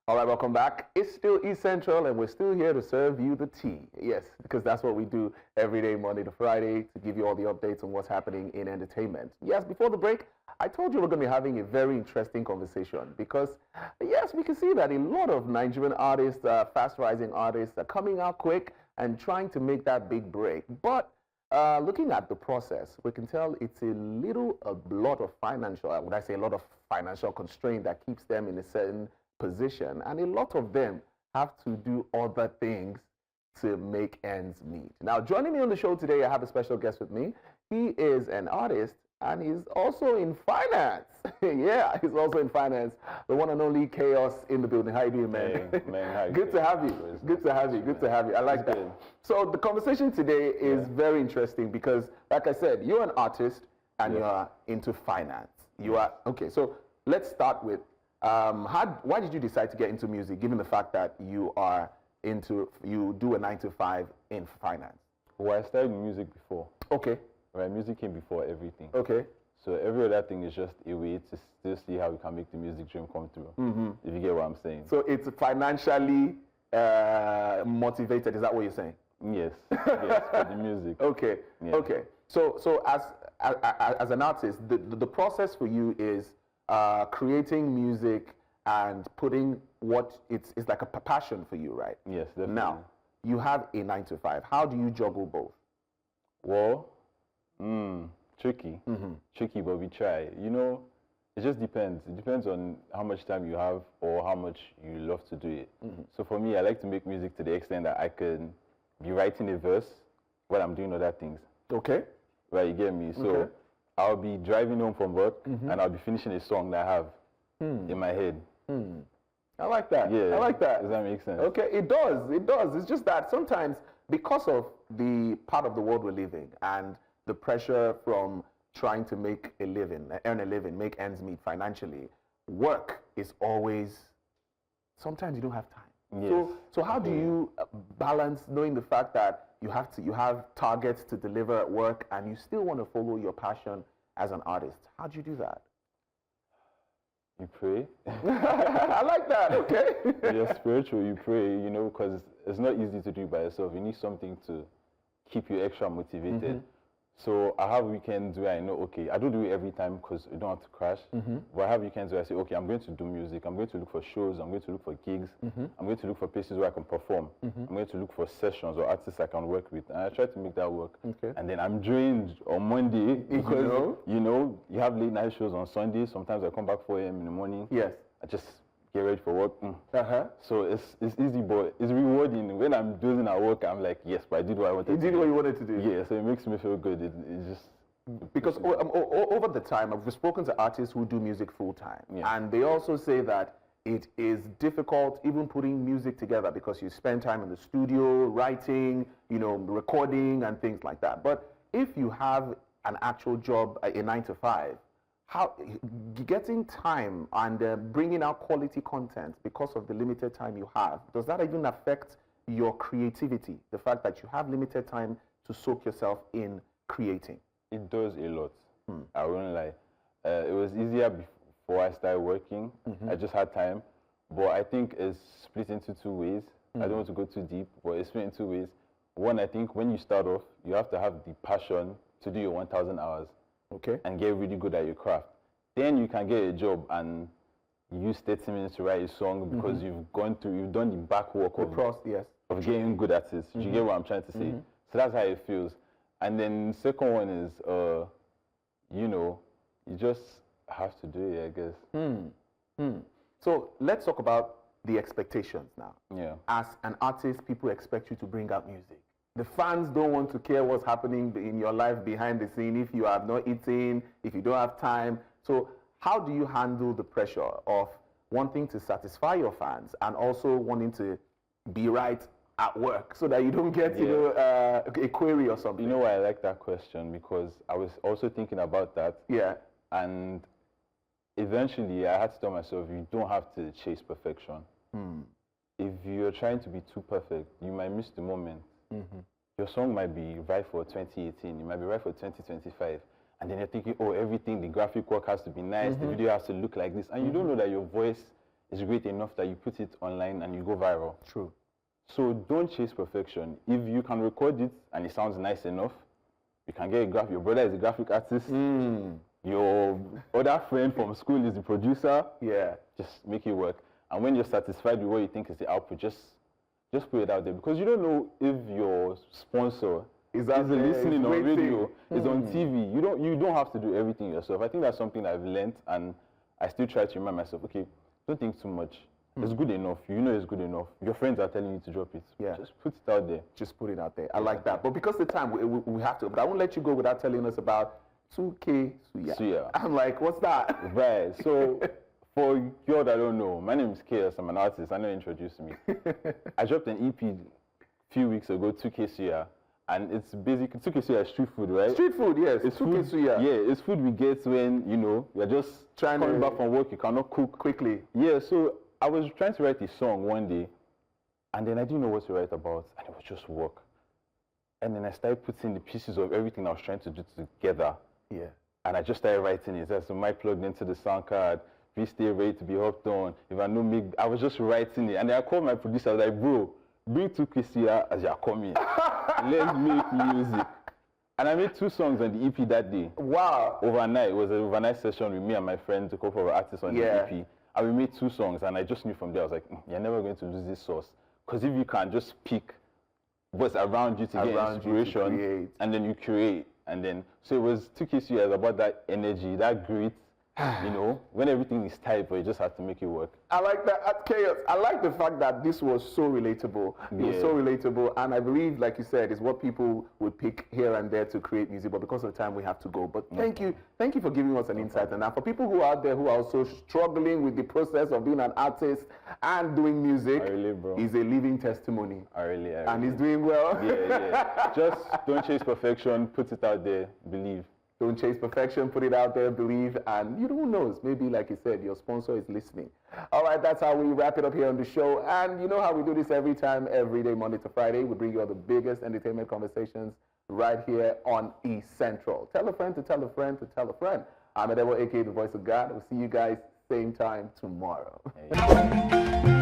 All right, welcome back. It's still East Central, and we're still here to serve you the tea. Yes, because that's what we do every day, Monday to Friday, to give you all the updates on what's happening in entertainment. Yes, before the break, I told you we're going to be having a very interesting conversation because, yes, we can see that a lot of Nigerian artists, fast-rising artists, are coming out quick and trying to make that big break. But looking at the process, we can tell it's a lot of financial, would I say a lot of financial constraint that keeps them in a certain position, and a lot of them have to do other things to make ends meet. Now, joining me on the show today, I have a special guest with me. He is an artist, and he's also in finance. Yeah, he's also in finance. The one and only Kayus in the building. How you doing, man? Hey, man, how you Good to have you. Good to have you. Good to have you. I like that. So the conversation today is very interesting because, like I said, you're an artist and you are into finance. You are, okay, so let's start with why did you decide to get into music, given the fact that you do a 9-to-5 in finance? Well, I started music before. Okay. Right, music came before everything. Okay. So every other thing is just a way to still see how we can make the music dream come true. If you get what I'm saying. So it's financially motivated. Is that what you're saying? Yes. Yes, for the music. Okay. Yeah. Okay. So as an artist, the process for you is creating music and putting it's like a passion for you, right? Yes, definitely. Now, you have a 9-to-5. How do you juggle both? Well, tricky. Tricky, but we try. You know, it just depends. It depends on how much time you have or how much you love to do it. So for me, I like to make music to the extent that I can be writing a verse while I'm doing other things. Okay. Right, you get me? So I'll be driving home from work and I'll be finishing a song that I have in my head. I like that. Yeah. I like that. Does that make sense? Okay, it does. It does. It's just that sometimes because of the part of the world we're living and the pressure from trying to make a living, earn a living, make ends meet financially, work is always, sometimes you don't have time. Yes. So how do you balance knowing the fact that you have targets to deliver at work and you still want to follow your passion as an artist? How do you do that? You pray. I like that. Okay. You're spiritual, you pray, you know, because it's not easy to do by yourself. You need something to keep you extra motivated. So I have weekends where I know, okay, I don't do it every time because you don't have to crash. But I have weekends where I say, okay, I'm going to do music. I'm going to look for shows. I'm going to look for gigs. I'm going to look for places where I can perform. I'm going to look for sessions or artists I can work with. And I try to make that work. Okay. And then I'm drained on Monday because, you have late night shows on Sunday. Sometimes I come back 4 a.m. in the morning. Yes. I just get ready for work. So it's easy, but it's rewarding. When I'm doing at work, I'm like, yes, but I did what I wanted to do. You did what you wanted to do. Yeah, so it makes me feel good. It just... Because over the time, I've spoken to artists who do music full-time. Yeah. And they also say that it is difficult even putting music together because you spend time in the studio, writing, recording and things like that. But if you have an actual job, a 9-to-5, how getting time and bringing out quality content because of the limited time you have, does that even affect your creativity? The fact that you have limited time to soak yourself in creating? It does a lot. I won't lie. It was easier before I started working. I just had time. But I think it's split into two ways. I don't want to go too deep, but it's split into two ways. One, I think when you start off, you have to have the passion to do your 1,000 hours. Okay. And get really good at your craft. Then you can get a job and use 30 minutes to write a song because you've done the back work of getting good at it. You get what I'm trying to say? So that's how it feels. And then the second one is, you just have to do it, I guess. So let's talk about the expectations now. Yeah. As an artist, people expect you to bring out music. The fans don't want to care what's happening in your life behind the scene if you have not eaten, if you don't have time. So how do you handle the pressure of wanting to satisfy your fans and also wanting to be right at work so that you don't get, a query or something? You know why I like that question? Because I was also thinking about that. Yeah. And eventually I had to tell myself, you don't have to chase perfection. If you're trying to be too perfect, you might miss the moment. Your song might be right for 2018, it might be right for 2025, and then you're thinking, oh, everything, the graphic work has to be nice, the video has to look like this, and you don't know that your voice is great enough that you put it online and you go viral. True. So don't chase perfection. If you can record it and it sounds nice enough, you can get a graphic. Your brother is a graphic artist. Your other friend from school is the producer. Yeah. Just make it work. And when you're satisfied with what you think is the output, just put it out there, because you don't know if your sponsor is listening on radio, is on TV. You don't have to do everything yourself. I think that's something I've learned, and I still try to remind myself, okay, don't think too much. It's good enough. You know it's good enough. Your friends are telling you to drop it. Yeah. Just put it out there. Just put it out there. I like that. But because of the time, we have to. But I won't let you go without telling us about 2K Suya. I'm like, what's that? Right. So for y'all that don't know, my name is Kayus. I'm an artist. I know you introduced me. I dropped an EP a few weeks ago, 2K Suya. And it's basically 2K Suya is street food, right? Street food, yes. It's 2K Suya. Yeah, it's food we get when, you're just coming back from work, you cannot cook quickly. Yeah, so I was trying to write a song one day, and then I didn't know what to write about, and it was just work. And then I started putting the pieces of everything I was trying to do together. Yeah. And I just started writing it. There's a mic plugged into the sound card. Please stay ready to be hopped on. If I know me, I was just writing it. And then I called my producer. I was like, bro, bring 2K Suya as you're coming. Let's make music. And I made 2 songs on the EP that day. Wow. Overnight. It was an overnight session with me and my friends, a couple of artists on the EP. And we made 2 songs. And I just knew from there, I was like, you're never going to lose this source. Because if you can just pick what's around you to get inspiration, and then you create. And then, so it was 2K Suya about that energy, that grit, when everything is tight, but you just have to make it work. I like that, Kayus. I like the fact that this was so relatable. It was so relatable, and I believe, like you said, it's what people would pick here and there to create music, but because of time, we have to go. But thank you for giving us an insight. And now for people who are out there who are also struggling with the process of being an artist and doing music, he's a living testimony. And he's doing well. Yeah. Just don't chase perfection, put it out there, believe. Don't chase perfection, put it out there, believe, and who knows, maybe like you said, your sponsor is listening. All right, that's how we wrap it up here on the show. And you know how we do this every time, every day, Monday to Friday. We bring you all the biggest entertainment conversations right here on East Central. Tell a friend to tell a friend to tell a friend. I'm Adewo, a.k.a. the voice of God. We'll see you guys same time tomorrow. Hey.